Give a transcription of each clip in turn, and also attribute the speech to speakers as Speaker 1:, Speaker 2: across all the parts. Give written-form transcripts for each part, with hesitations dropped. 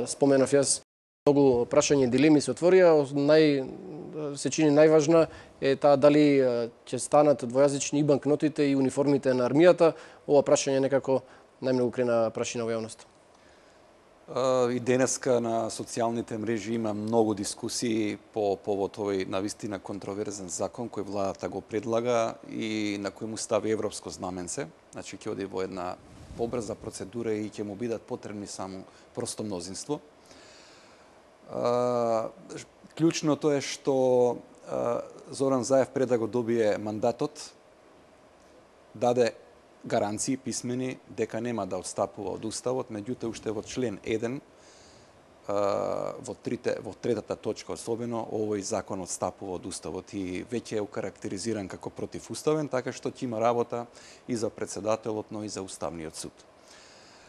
Speaker 1: Споменав јас многу прашања и дилеми се отворија. Се чини најважна е таа дали ќе станат двојазични и банкнотите и униформите на армијата. Ова прашање некако најмногу крена прашина во јавноста.
Speaker 2: И денеска на социјалните мрежи има многу дискусии по повод овој навистина контроверзен закон кој владата го предлага и на кој му стави европско знаменце. Значи ќе оди во една побрза процедура и ќе му бидат потребни само просто мнозинство. Клучното е што Зоран Заев пред да го добие мандатот даде гаранции писмени дека нема да отстапува од уставот, меѓутоа уште во член 1 во третата точка особено овој закон отстапува од уставот и веќе е окарактеризиран како противуставен, така што ќе има работа и за председателот, но и за уставниот суд.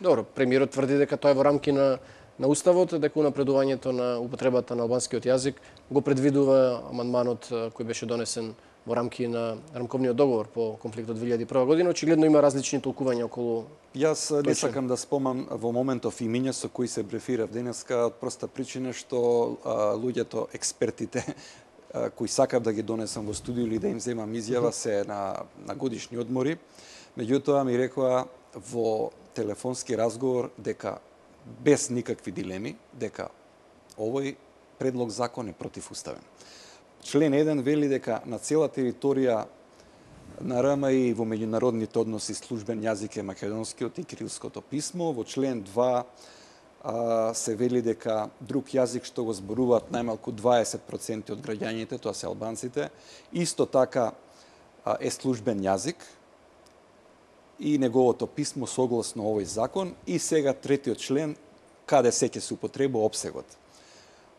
Speaker 1: Добро, премиерот тврди дека тоа е во рамки на уставот, дека унапредувањето на употребата на албанскиот јазик го предвидува амандманот кој беше донесен во рамки на рамковниот договор по конфликтот 2001 година. Очигледно има различни толкувања околу.
Speaker 2: Јас не сакам да спомнам во моментов имиња со кои се брефирав денеска од проста причина што луѓето, експертите кои сакав да ги донесам во студио или да им земам изјава се на годишни одмори. Меѓутоа ми рекоа во телефонски разговор дека без никакви дилеми дека овој предлог закон е противуставен. Член 1 вели дека на цела територија на РМИ во меѓународните односи службен јазик е македонскиот и кирилското писмо. Во член 2 се вели дека друг јазик што го зборуваат најмалку 20% од граѓаните, тоа се албанците, исто така е службен јазик и неговото писмо согласно овој закон. И сега третиот член, каде се ќе се употреба опсегот.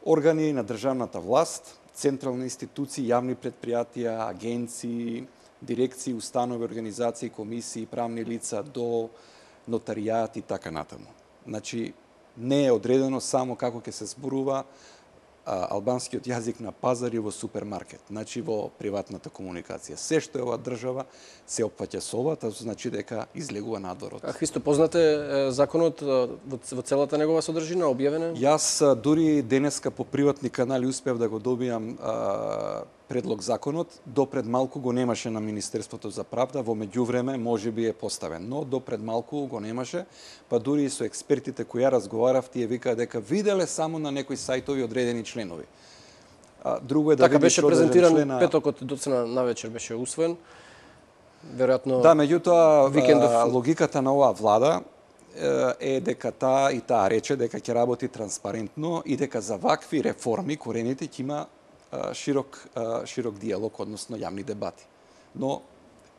Speaker 2: Органи на државната власт, централни институции, јавни предпријатија, агенции, дирекции, установи, организации, комисии, правни лица до нотаријат и така натаму. Значи, не е одредено само како ќе се зборува албанскиот јазик на пазар и во супермаркет, значи во приватната комуникација. Се што е оваа држава се опфаќа со ова, тоа значи дека излегува надвор од.
Speaker 1: Христо, познате законот во целата негова содржина, објавена?
Speaker 2: Јас дури денеска по приватни канали успев да го добијам предлог законот. Допред малку го немаше на Министерството за правда, во меѓувреме можеби е поставен, но допред малку го немаше, па дури и со експертите кои ја разговарав, тие викаа дека виделе само на некои сајтови одредени членови. Друго е да
Speaker 1: така беше презентиран
Speaker 2: члена...
Speaker 1: петокот доцна навечер беше усвоен. Веројатно
Speaker 2: Да, меѓутоа
Speaker 1: викендов...
Speaker 2: логиката на оваа влада е дека таа рече дека ќе работи транспарентно и дека за вакви реформи корените ќе има широк диалог, односно јавни дебати. Но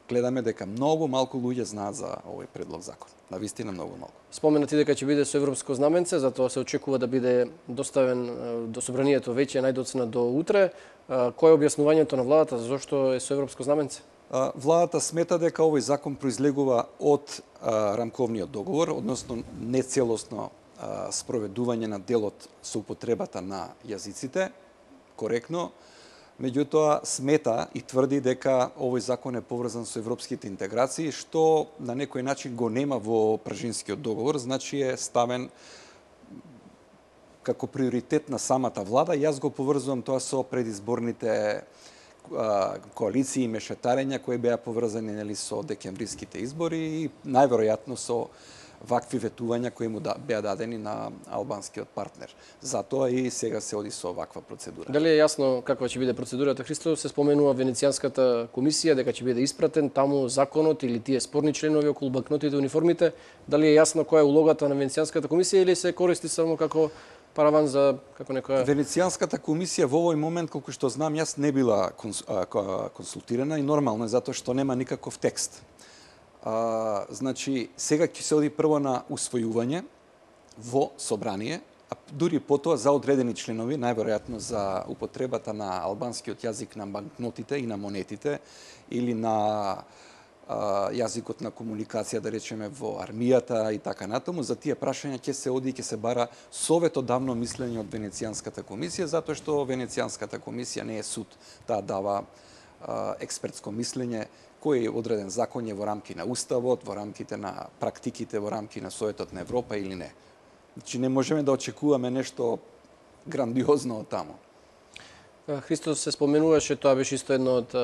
Speaker 2: гледаме дека многу малку луѓе знаат за овој предлог закон. Навистина многу малку.
Speaker 1: Споменати дека ќе биде со европско знаменце, затоа се очекува да биде доставен до собранието веќе најдоцна до утре. Кој е објаснувањето на владата за зошто е со европско знаменце?
Speaker 2: Владата смета дека овој закон произлегува од рамковниот договор, односно нецелосно спроведување на делот со употребата на јазиците, коректно, меѓутоа смета и тврди дека овој закон е поврзан со европските интеграции, што на некој начин го нема во Пржинскиот договор, значи е ставен како приоритет на самата влада. Јас го поврзувам тоа со предизборните коалиции и мешетарења кои беа поврзани со декемвриските избори и најверојатно со вакви ветувања кои му беа дадени на албанскиот партнер. Затоа и сега се оди со ваква процедура.
Speaker 1: Дали е јасно каква ќе биде процедурата, Христо? Се споменува Венецијанската комисија дека ќе биде испратен таму законот или тие спорни членови околу банкнотите и униформите. Дали е јасно која е улогата на Венецијанската комисија или се користи само како параван за како некоја...
Speaker 2: Венецијанската комисија во овој момент, колку што знам, јас не била консултирана и нормално е затоа што нема никаков текст. Значи, сега ќе се оди прво на усвојување во собрание, а дури потоа за одредени членови, најверојатно за употребата на албанскиот јазик на банкнотите и на монетите или на јазикот на комуникација, да речеме, во армијата и така натаму, за тие прашања ќе се оди и ќе се бара советодавно мислење од Венецијанската комисија, затоа што Венецијанската комисија не е суд, таа дава експертско мислење кој одреден закон е во рамки на уставот, во рамките на практиките, во рамки на Советот на Европа или не. Значи не можеме да очекуваме нешто грандиозно од таму.
Speaker 1: Христо се споменуваше, тоа беше исто едно од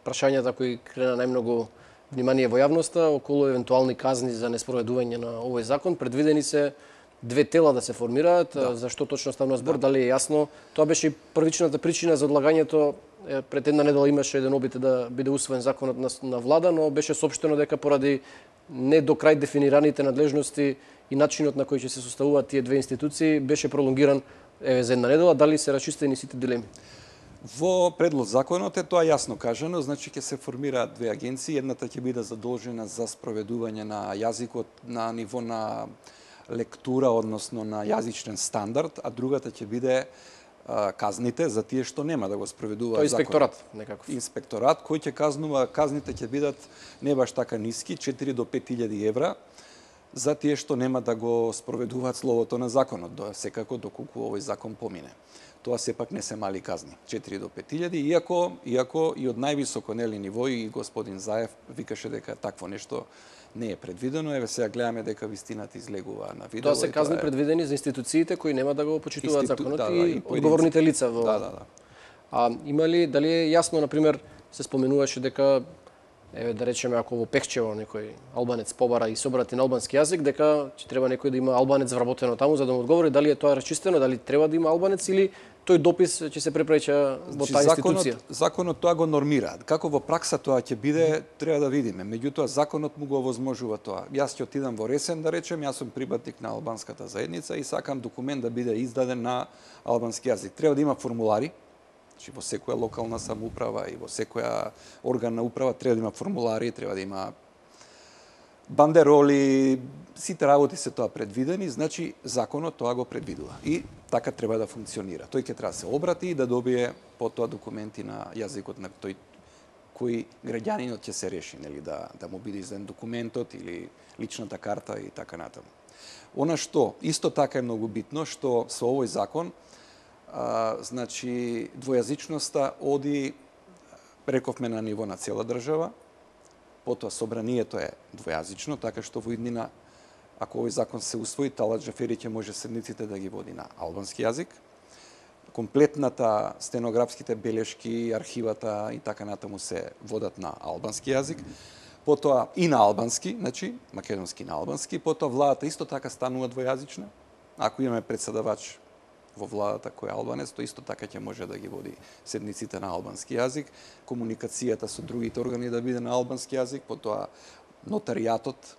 Speaker 1: прашањата кои крена најмногу внимание во јавноста околу евентуални казни за неспроведување на овој закон. Предвидени се две тела да се формираат. Зашто точно ставна збор, дали е јасно? Тоа беше и првичната причина за одлагањето. Пред една недела имаше еден обид да биде усвоен законот на влада, но беше соопштено дека поради не до крај дефинираните надлежности и начинот на кој ќе се составуваат тие две институции беше пролонгиран за една недела. Дали се расчистени сите дилеми?
Speaker 2: Во предлог законот е тоа јасно кажано, значи ќе се формираат две агенции, едната ќе биде задолжена за спроведување на јазикот на ниво на лектура, односно на јазичен стандард, а другата ќе биде казните за тие што нема да го спроведуваат
Speaker 1: законот. Тоа инспекторат некаков.
Speaker 2: Инспекторат кој ќе казнува, казните ќе бидат не баш така ниски, 4 до 5.000 евра за тие што нема да го спроведуваат словото на законот, секако доколку овој закон помине. Тоа сепак не се мали казни, 4 до 5.000, иако и од највисоко ниво и господин Заев викаше дека такво нешто не е предвидено. Еве сега гледаме дека вистината излегува на видео.
Speaker 1: Тоа се казни предвидени за институциите кои нема да го почитуваат законот и
Speaker 2: поединци.
Speaker 1: одговорните лица во. А има ли, дали е јасно, например, се споменуваше дека да речеме, ако во Пехчево некој албанец побара и собрати на албански јазик, дека ќе треба некој да има албанец вработено таму за да му одговори дали е тоа расчистено, дали треба да има албанец или тој допис ќе се препреча во таа институција.
Speaker 2: Законот тоа го нормира. Како во пракса тоа ќе биде, треба да видиме. Меѓутоа законот му го овозможува тоа. Јас ќе отидам во Ресен, да речем, јас сум припатник на албанската заедница и сакам документ да биде издаден на албански јазик. Треба да има формулари. Значи, во секоја локална самоуправа и во секоја орган на управа треба да има формулари, треба да има бандероли, сите работи се тоа предвидени, значи законот тоа го предвидува. И така треба да функционира. Тој ќе треба да се обрати и да добие потоа документи на јазикот на тој кој граѓанинот ќе се реши, нели, да му биде издаден документот или личната карта и така натаму. Она што исто така е многу битно, што со овој закон значи двојазичноста оди, рековме, на ниво на цела држава, потоа собранието е двојазично, така што во иднина, ако овој закон се усвои, Талат Џафери ќе може седниците да ги води на албански јазик, комплетната стенографските белешки, архивата и така натаму се водат на албански јазик, потоа и на албански, значи македонски на албански, потоа владата исто така станува двојазична. Ако имаме председавач во владата кој е албанец, тој исто така ќе може да ги води седниците на албански јазик, комуникацијата со другите органи да биде на албански јазик, потоа нотаријатот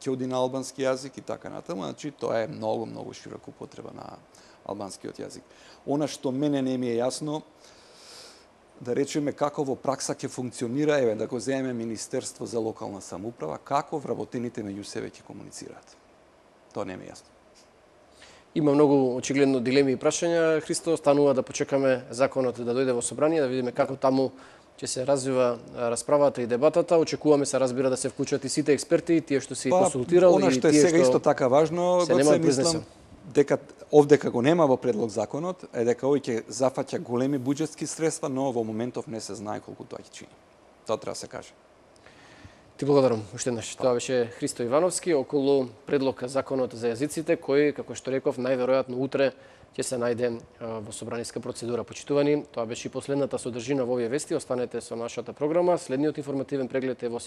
Speaker 2: ќе оди на албански јазик и така натаму, значи тоа е многу широка употреба на албанскиот јазик. Она што мене не ми е јасно, да речеме како во пракса ќе функционира, еве да го земеме Министерство за локална самоуправа, како вработените меѓу себе ќе комуницираат. Тоа не ми е јасно.
Speaker 1: Има многу очигледно дилеми и прашања. Христо, станува да почекаме законот да дојде во собрание, да видиме како таму ќе се развива расправата и дебатата. Очекуваме се, разбира, да се вклучат и сите експерти, тие што се консултирал
Speaker 2: и тие што... Она што е сега исто така важно, го мислам, дека овдека го нема во предлог законот, е дека овој ќе зафаќа големи буџетски средства, но во моментов не се знае колку тоа ќе чини. Тоа треба да се каже.
Speaker 1: Ти благодарам уште еднаш. Тоа беше Христо Ивановски околу предлог законот за јазиците, кој, како што реков, најверојатно утре ќе се најде во собраниска процедура. Почитувани, тоа беше и последната содржина во овие вести. Останете со нашата програма. Следниот информативен преглед е во